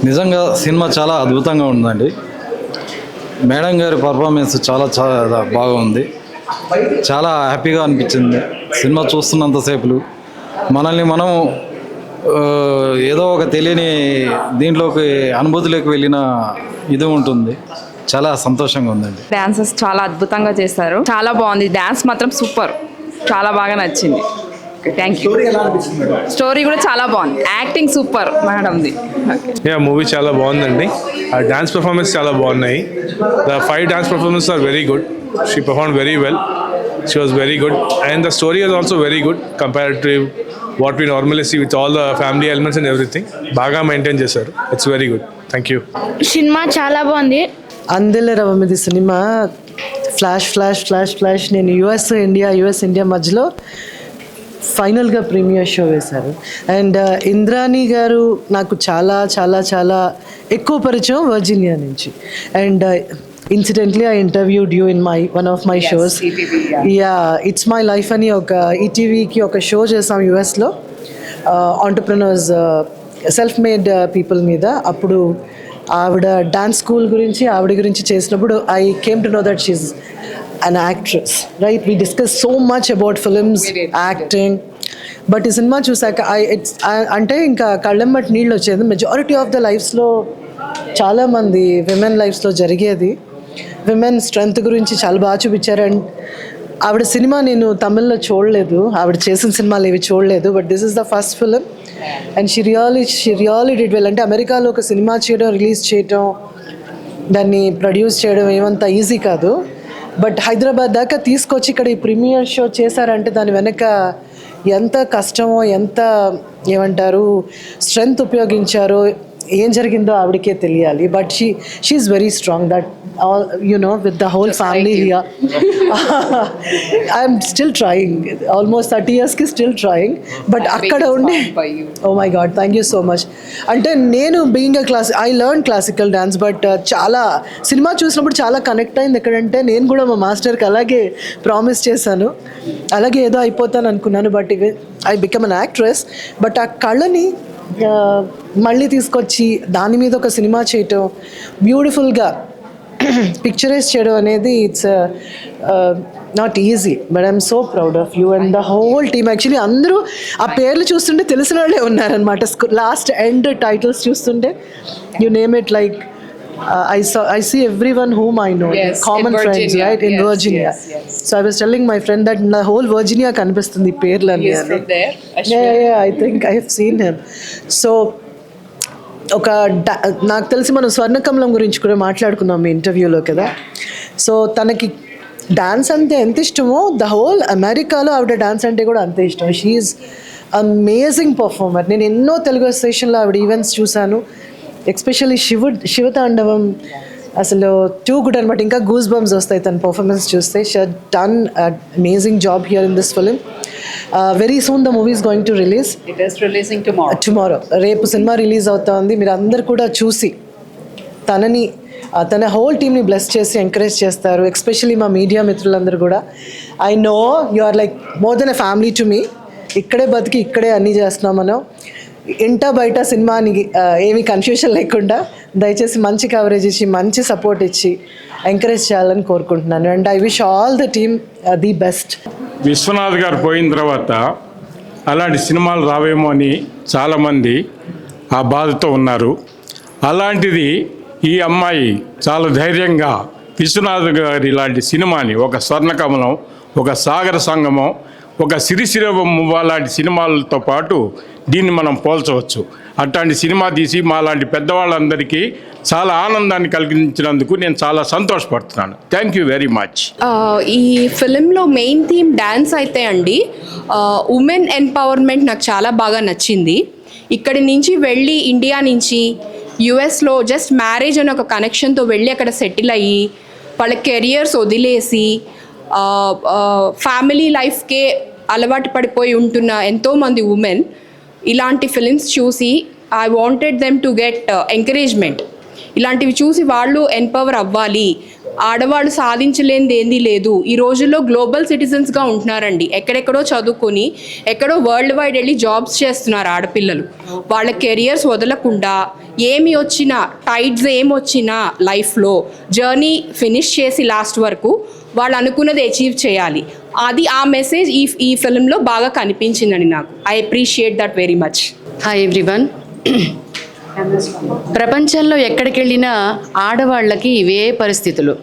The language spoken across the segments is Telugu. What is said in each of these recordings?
నిజంగా సినిమా చాలా అద్భుతంగా ఉందండి. మేడం గారి పర్ఫార్మెన్స్ చాలా చాలా బాగుంది. చాలా హ్యాపీగా అనిపించింది సినిమా చూస్తున్నంతసేపులు. మనల్ని మనం ఏదో ఒక తెలియని దీంట్లోకి అనుభూతిలోకి వెళ్ళిన ఇది ఉంటుంది. చాలా సంతోషంగా ఉందండి. డాన్సెస్ చాలా అద్భుతంగా చేస్తారు. చాలా బాగుంది. డాన్స్ మాత్రం సూపర్, చాలా బాగా నచ్చింది. Thank you. స్టోరీ కూడా చాలా బాగుంది. Acting super మేడంది. మూవీ చాలా బాగుందండి. ఆ డాన్స్ పర్ఫార్మెన్స్ చాలా బాగున్నాయి. The 5 dance performance are very good. She perform very well. She was very good and the story was also very good compared to what we normally see with all the family elements and everything. బాగా మెయింటైన్ చేశారు. It's very good. Thank you. Cinema చాలా బాగుంది. Andela Ravamidi cinema flash flash flash flash. నేను యుఎస్ ఇండియా మధ్యలో ఫైనల్గా ప్రీమియర్ షో వేశారు. అండ్ ఇంద్రాణి గారు నాకు చాలా చాలా చాలా ఎక్కువ పరిచయం వర్జీనియా నుంచి. And incidentally I interviewed you in one of my shows. It's my life అని ఒక ఈటీవీకి ఒక షో చేసాం యుఎస్లో, ఆంటర్ప్రినర్స్, సెల్ఫ్ మేడ్ పీపుల్ మీద. అప్పుడు ఆవిడ డాన్స్ స్కూల్ గురించి ఆవిడ గురించి చేసినప్పుడు I came to know that she's an actress, right? We discussed so much about films, acting, but ఈ సినిమా చూసాక అంటే ఇంకా కళ్ళెమ్మటి నీళ్ళు వచ్చేది. మెజారిటీ ఆఫ్ ద లైఫ్స్లో చాలామంది విమెన్ లైఫ్స్లో జరిగేది. విమెన్ స్ట్రెంగ్త్ గురించి చాలా బాగా చూపించారు. అండ్ ఆవిడ సినిమా నేను తమిళ్లో చూడలేదు, ఆవిడ చేసిన సినిమాలు ఏవి చూడలేదు, but this is the first film and she really did well. అంటే అమెరికాలో ఒక సినిమా చేయడం, రిలీజ్ చేయడం, దాన్ని ప్రొడ్యూస్ చేయడం ఏమంత ఈజీ కాదు. బట్ హైదరాబాద్ దాకా తీసుకొచ్చి ఇక్కడ ఈ ప్రీమియర్ షో చేశారంటే దాని వెనక ఎంత కష్టమో, ఎంత ఏమంటారు స్ట్రెంగ్త్ ఉపయోగించారో, ఏం జరిగిందో ఆవిడకే తెలియాలి. But she's very strong. That all, you know, with the whole family here. I'm still trying. Almost 30 years ki still trying. But akkada unde. Oh my God, thank you so much. Ante nenu being a I learned classical dance, but చాలా సినిమా చూసినప్పుడు చాలా కనెక్ట్ అయింది. ఎక్కడంటే నేను కూడా మా మాస్టర్కి అలాగే ప్రామిస్ చేశాను, అలాగే ఏదో అయిపోతాను అనుకున్నాను. But I become an actress. But ఆ కళని మళ్ళీ తీసుకొచ్చి దాని మీద ఒక సినిమా చేయటం, బ్యూటిఫుల్గా పిక్చరైజ్ చేయడం అనేది it's not easy. But I'm so proud of you and the whole team. Actually అందరూ ఆ పేర్లు చూస్తుంటే తెలిసిన వాళ్ళే ఉన్నారనమాట. లాస్ట్ ఎండ్ టైటిల్స్ చూస్తుంటే you name it like I see everyone whom I know, yes, common friends, right, in Virginia. Yes. So I was telling my friend that the whole Virginia kanipistundi perlani. He is from there. Yeah, I think I have seen him. So ఒక నాకు తెలిసి మనం స్వర్ణకమలం గురించి కూడా మాట్లాడుకున్నాం మీ ఇంటర్వ్యూలో కదా. సో తనకి డాన్స్ అంటే ఎంత ఇష్టమో, ద హోల్ అమెరికాలో ఆవిడ డాన్స్ అంటే కూడా అంతే ఇష్టం. She is amazing performer. నేను ఎన్నో తెలుగు స్టేషన్లో ఆవిడ ఈవెంట్స్ చూశాను. ఎస్పెషల్లీ శివతాండవం అసలు టూ గుడ్ అనమాట. ఇంకా గూస్ బంప్స్ వస్తాయి తన పర్ఫార్మెన్స్ చూస్తే. She had done amazing job here in this film. Very soon the movie is going to release. It is releasing tomorrow. రేపు సినిమా రిలీజ్ అవుతా ఉంది. మీరు అందరు కూడా చూసి తన హోల్ టీమ్ని బ్లెస్ చేసి ఎంకరేజ్ చేస్తారు. ఎస్పెషల్లీ మా మీడియా మిత్రులందరూ కూడా. I know you are like more than a family to me. ఇక్కడే బతికి ఇక్కడే అన్నీ చేస్తున్నాం మనం. ఇంట బయట సినిమాని ఏమీ కన్ఫ్యూషన్ లేకుండా దయచేసి మంచి కవరేజ్ ఇచ్చి, మంచి సపోర్ట్ ఇచ్చి ఎంకరేజ్ చేయాలని కోరుకుంటున్నాను. And I wish all the team the best. Vishwanath garu పోయిన తర్వాత అలాంటి సినిమాలు రావేమో అని చాలామంది ఆ బాధతో ఉన్నారు. అలాంటిది ఈ అమ్మాయి చాలా ధైర్యంగా విశ్వనాథ్ గారి ఇలాంటి సినిమాని, ఒక స్వర్ణకమలం, ఒక సాగర సంగమం, ఒక సిరిసిరవమ్మ లాంటి సినిమాలతో పాటు దీన్ని మనం పోల్చవచ్చు. అట్లాంటి సినిమా తీసి మా లాంటి పెద్దవాళ్ళందరికీ చాలా ఆనందాన్ని కలిగించినందుకు నేను చాలా సంతోషపడుతున్నాను. Thank you very much. ఈ ఫిలింలో మెయిన్ థీమ్ డ్యాన్స్ అయితే అండి, ఉమెన్ ఎంపవర్మెంట్ నాకు చాలా బాగా నచ్చింది. ఇక్కడి నుంచి వెళ్ళి ఇండియా నుంచి యుఎస్లో జస్ట్ మ్యారేజ్ అనే ఒక కనెక్షన్తో వెళ్ళి అక్కడ సెటిల్ అయ్యి వాళ్ళ కెరియర్స్ వదిలేసి ఫ్యామిలీ లైఫ్కే అలవాటు పడిపోయి ఉంటున్న ఎంతోమంది ఉమెన్ ఇలాంటి ఫిలిమ్స్ చూసి I wanted them to get encouragement. ఇలాంటివి చూసి వాళ్ళు ఎంపవర్ అవ్వాలి, ఆడవాళ్ళు సాధించలేనిది ఏంది లేదు. ఈ రోజుల్లో గ్లోబల్ సిటిజన్స్గా ఉంటున్నారండి. ఎక్కడెక్కడో చదువుకొని ఎక్కడో వరల్డ్ వైడ్ వెళ్ళి జాబ్స్ చేస్తున్నారు ఆడపిల్లలు. వాళ్ళ కెరియర్స్ వదలకుండా ఏమి వచ్చినా టైడ్స్ ఏమొచ్చినా లైఫ్లో జర్నీ ఫినిష్ చేసి లాస్ట్ వరకు వాళ్ళు అనుకున్నది అచీవ్ చేయాలి. అది ఆ మెసేజ్ ఈ ఫిల్మ్లో బాగా కనిపించిందండి నాకు. I appreciate that very much. Hi everyone. ప్రపంచంలో ఎక్కడికి వెళ్ళినా ఆడవాళ్ళకి ఇవే పరిస్థితులు.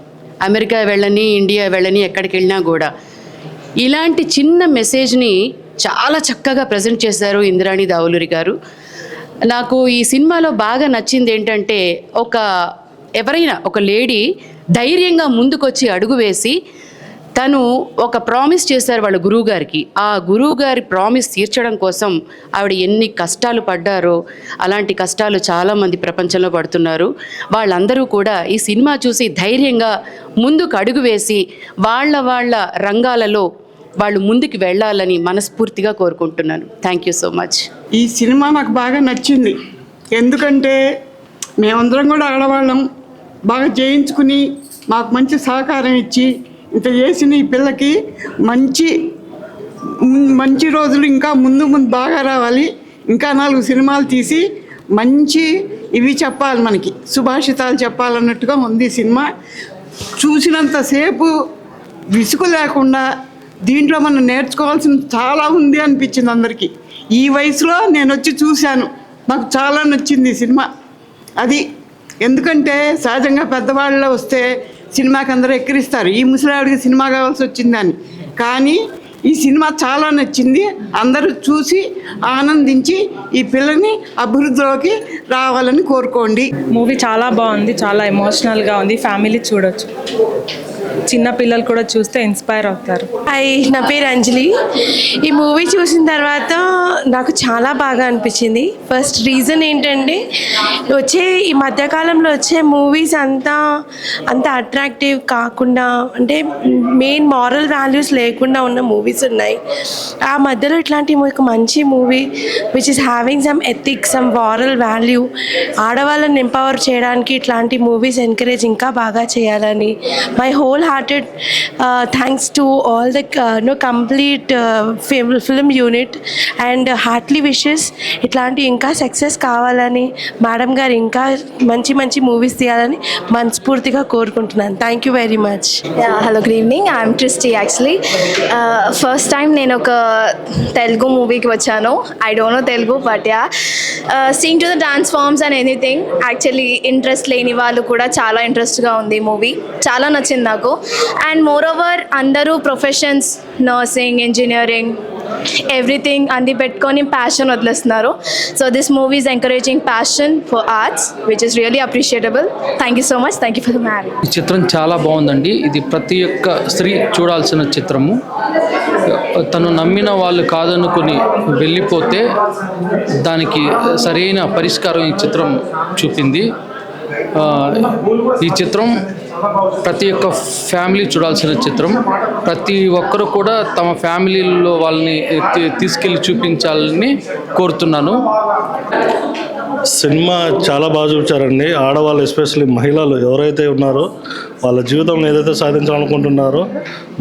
అమెరికా వెళ్ళని, ఇండియా వెళ్ళని, ఎక్కడికి వెళ్ళినా కూడా ఇలాంటి చిన్న మెసేజ్ని చాలా చక్కగా ప్రజెంట్ చేశారు ఇంద్రాణి దావులూరి గారు. నాకు ఈ సినిమాలో బాగా నచ్చింది ఏంటంటే, ఎవరైనా ఒక లేడీ ధైర్యంగా ముందుకొచ్చి అడుగు వేసి తను ఒక ప్రామిస్ చేశారు వాళ్ళ గురువు గారికి. ఆ గురువు గారి ప్రామిస్ తీర్చడం కోసం ఆవిడ ఎన్ని కష్టాలు పడ్డారో, అలాంటి కష్టాలు చాలామంది ప్రపంచంలో పడుతున్నారు. వాళ్ళందరూ కూడా ఈ సినిమా చూసి ధైర్యంగా ముందుకు అడుగు వేసి వాళ్ళ రంగాలలో వాళ్ళు ముందుకు వెళ్ళాలని మనస్ఫూర్తిగా కోరుకుంటున్నాను. Thank you so much. ఈ సినిమా నాకు బాగా నచ్చింది. ఎందుకంటే మేమందరం కూడా ఆడవాళ్ళం బాగా చేయించుకుని మాకు మంచి సహకారం ఇచ్చి ఇంత చేసిన ఈ పిల్లకి మంచి రోజులు ఇంకా ముందు బాగా రావాలి. ఇంకా 4 సినిమాలు తీసి మంచి ఇవి చెప్పాలి, మనకి సుభాషితాలు చెప్పాలన్నట్టుగా ఉంది సినిమా. చూసినంతసేపు విసుగు లేకుండా దీంట్లో మనం నేర్చుకోవాల్సింది చాలా ఉంది అనిపించింది అందరికీ. ఈ వయసులో నేను వచ్చి చూశాను, నాకు చాలా నచ్చింది ఈ సినిమా. అది ఎందుకంటే సహజంగా పెద్దవాళ్ళలో వస్తే సినిమాకి అందరూ ఎక్కిరిస్తారు, ఈ ముసలావిడికి సినిమా కావాల్సి వచ్చిందని. కానీ ఈ సినిమా చాలా నచ్చింది. అందరూ చూసి ఆనందించి ఈ పిల్లని అభివృద్ధిలోకి రావాలని కోరుకోండి. మూవీ చాలా బాగుంది, చాలా ఎమోషనల్గా ఉంది. ఫ్యామిలీ చూడొచ్చు, చిన్న పిల్లలు కూడా చూస్తే ఇన్స్పైర్ అవుతారు. నా పేరు అంజలి. ఈ మూవీ చూసిన తర్వాత నాకు చాలా బాగా అనిపించింది. ఫస్ట్ రీజన్ ఏంటంటే, ఈ మధ్యకాలంలో వచ్చే మూవీస్ అంత అట్రాక్టివ్ కాకుండా, అంటే మెయిన్ మారల్ వాల్యూస్ లేకుండా ఉన్న మూవీస్ ఉన్నాయి. ఆ మధ్యలో ఇట్లాంటి ఒక మంచి movie which is having some ethics, some moral value, ఆడవాళ్ళని ఎంపవర్ చేయడానికి ఇట్లాంటి మూవీస్ ఎంకరేజ్ ఇంకా బాగా చేయాలని my whole hearted thanks to all the complete film unit and heartily wishes ఇట్లాంటి ఇంకా సక్సెస్ కావాలని, మేడం గారు ఇంకా మంచి మూవీస్ తీయాలని మనస్ఫూర్తిగా కోరుకుంటున్నాను. Thank you very much. Hello, good evening. I'm Tristy. Actually first time నేను ఒక తెలుగు మూవీకి వచ్చాను. I don't know Telugu, but seeing to the dance forms and anything, actually interest లేని వాళ్ళు కూడా చాలా ఇంట్రెస్ట్గా ఉంది మూవీ. చాలా నచ్చింది నాకు. అండ్ మోర్ ఓవర్ అందరూ ప్రొఫెషన్స్, నర్సింగ్, ఇంజనీరింగ్, ఎవ్రీథింగ్ అన్ని పెట్టుకొని ప్యాషన్ వదిలేస్తున్నారు. So this movie is encouraging passion for arts which is really appreciable. Thank you so much. Thank you for the marriage. ఈ చిత్రం చాలా బాగుందండి. ఇది ప్రతి ఒక్క స్త్రీ చూడాల్సిన చిత్రము. తను నమ్మిన వాళ్ళు కాదనుకుని వెళ్ళిపోతే దానికి సరైన పరిష్కారం ఈ చిత్రం చూపింది. ఈ చిత్రం ప్రతి ఒక్క ఫ్యామిలీ చూడాల్సిన చిత్రం. ప్రతి ఒక్కరు కూడా తమ ఫ్యామిలీలో వాళ్ళని తీసుకెళ్ళి చూపించాలని కోరుతున్నాను. సినిమా చాలా బాగా చూపించారండి. ఆడవాళ్ళు, ఎస్పెషల్లీ మహిళలు ఎవరైతే ఉన్నారో వాళ్ళ జీవితంలో ఏదైతే సాధించాలనుకుంటున్నారో,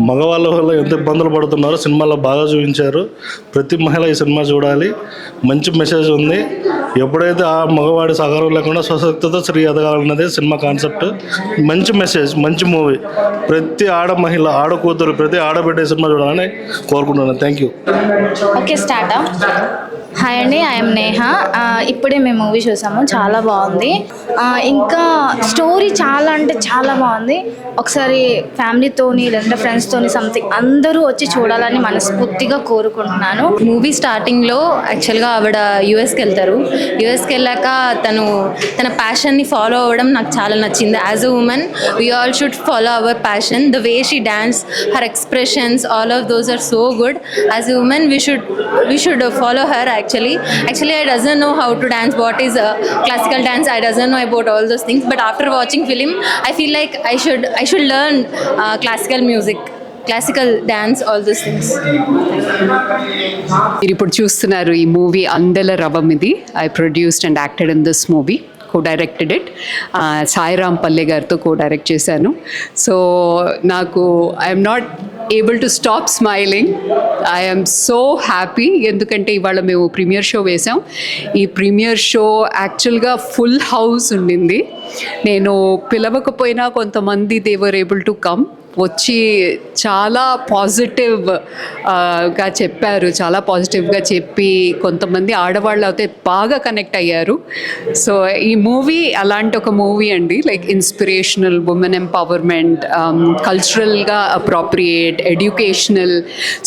మగవాళ్ళ వల్ల ఎంత ఇబ్బందులు పడుతున్నారో సినిమాలో బాగా చూపించారు. ప్రతి మహిళ ఈ సినిమా చూడాలి. మంచి మెసేజ్ ఉంది. ఎప్పుడైతే ఆ మగవాడి సహకారం లేకుండా స్వశక్తితో స్త్రీ ఎదగాలన్నదే సినిమా కాన్సెప్ట్. మంచి మెసేజ్, మంచి మూవీ. ప్రతి మహిళ, కూతురు, ప్రతి ఆడబిడ్డ సినిమా చూడాలని కోరుకుంటున్నాను. Thank you. Okay, start. Hi అండి, ఐఎమ్ నేహ. ఇప్పుడే మేము మూవీ చూసాము, చాలా బాగుంది. ఇంకా స్టోరీ చాలా అంటే చాలా బాగుంది. ఒకసారి ఫ్యామిలీతోని లేదంటే ఫ్రెండ్స్తోని సంథింగ్ అందరూ వచ్చి చూడాలని మనస్ఫూర్తిగా కోరుకుంటున్నాను. మూవీ స్టార్టింగ్లో యాక్చువల్గా ఆవిడ యూఎస్కి వెళ్తారు. యూఎస్కి వెళ్ళాక తన ప్యాషన్ని ఫాలో అవ్వడం నాకు చాలా నచ్చింది. As a woman we all should follow our passion. The way she dance, her expressions, all of those are so good. As a woman we should follow her. Actually, I doesn't know how to dance. What is classical dance? I doesn't know about all those things. But after watching film, I feel like I should learn classical music, classical dance, all those things. మీరు ఇప్పుడు చూస్తున్నారు ఈ మూవీ అందెల రవం. ఇది I produced and acted in this movie. co-directed it. Sairam పల్లె గారితో co-direct చేశాను. సో నాకు I'm not able to stop smiling. I'm so happy, ఎందుకంటే ఇవాళ మేము ప్రీమియర్ షో వేసాం. ఈ ప్రీమియర్ షో యాక్చువల్గా ఫుల్ హౌస్ ఉండింది. నేను పిలవకపోయినా కొంతమంది they were able to come, వచ్చి చాలా పాజిటివ్గా చెప్పారు, చాలా పాజిటివ్గా చెప్పి కొంతమంది ఆడవాళ్ళు అయితే బాగా కనెక్ట్ అయ్యారు. సో ఈ మూవీ అలాంటి ఒక మూవీ అండి, లైక్ ఇన్స్పిరేషనల్, ఉమెన్ ఎంపవర్మెంట్, కల్చరల్గా అప్రోప్రియేట్, ఎడ్యుకేషనల్.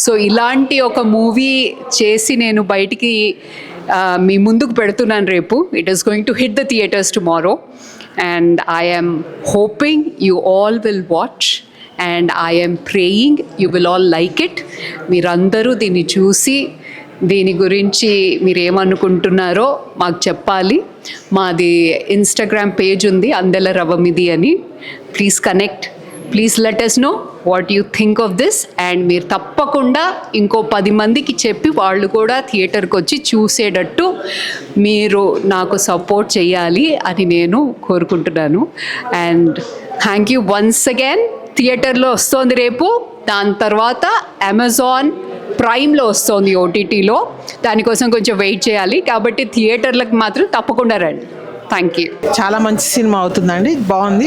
సో ఇలాంటి ఒక మూవీ చేసి నేను బయటికి మీ ముందుకు పెడుతున్నాను రేపు. It is going to hit the theatres tomorrow and I am hoping you all will watch and I am praying you will all like it. మీరందరూ దీన్ని చూసి దీని గురించి మీరు ఏమనుకుంటున్నారో మాకు చెప్పాలి. మాది ఇన్స్టాగ్రామ్ పేజ్ ఉంది, అందెల రవమిది అని. Please connect, please let us know what you think of this. And మీరు తప్పకుండా ఇంకో 10 మందికి చెప్పి వాళ్ళు కూడా థియేటర్కి వచ్చి చూసేటట్టు మీరు నాకు సపోర్ట్ చేయాలి అని నేను కోరుకుంటున్నాను. And thank you once again. థియేటర్లో వస్తోంది రేపు, దాని తర్వాత అమెజాన్ ప్రైమ్లో వస్తుంది ఓటీటీలో. దానికోసం కొంచెం వెయిట్ చేయాలి, కాబట్టి థియేటర్లకు మాత్రం తప్పకుండా రండి. Thank you. చాలా మంచి సినిమా అవుతుందండి, బాగుంది.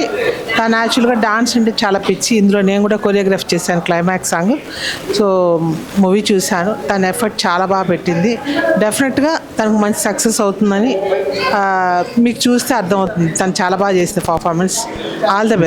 తను యాక్చువల్గా డాన్స్ అంటే చాలా పిచ్చి. ఇందులో నేను కూడా కొరియోగ్రాఫ్ చేశాను క్లైమాక్స్ సాంగ్. సో మూవీ చూశాను, తన ఎఫర్ట్ చాలా బాగా పెట్టింది. డెఫినెట్గా తనకు మంచి సక్సెస్ అవుతుందని మీకు చూస్తే అర్థమవుతుంది. తను చాలా బాగా చేసింది పర్ఫార్మెన్స్. All the best.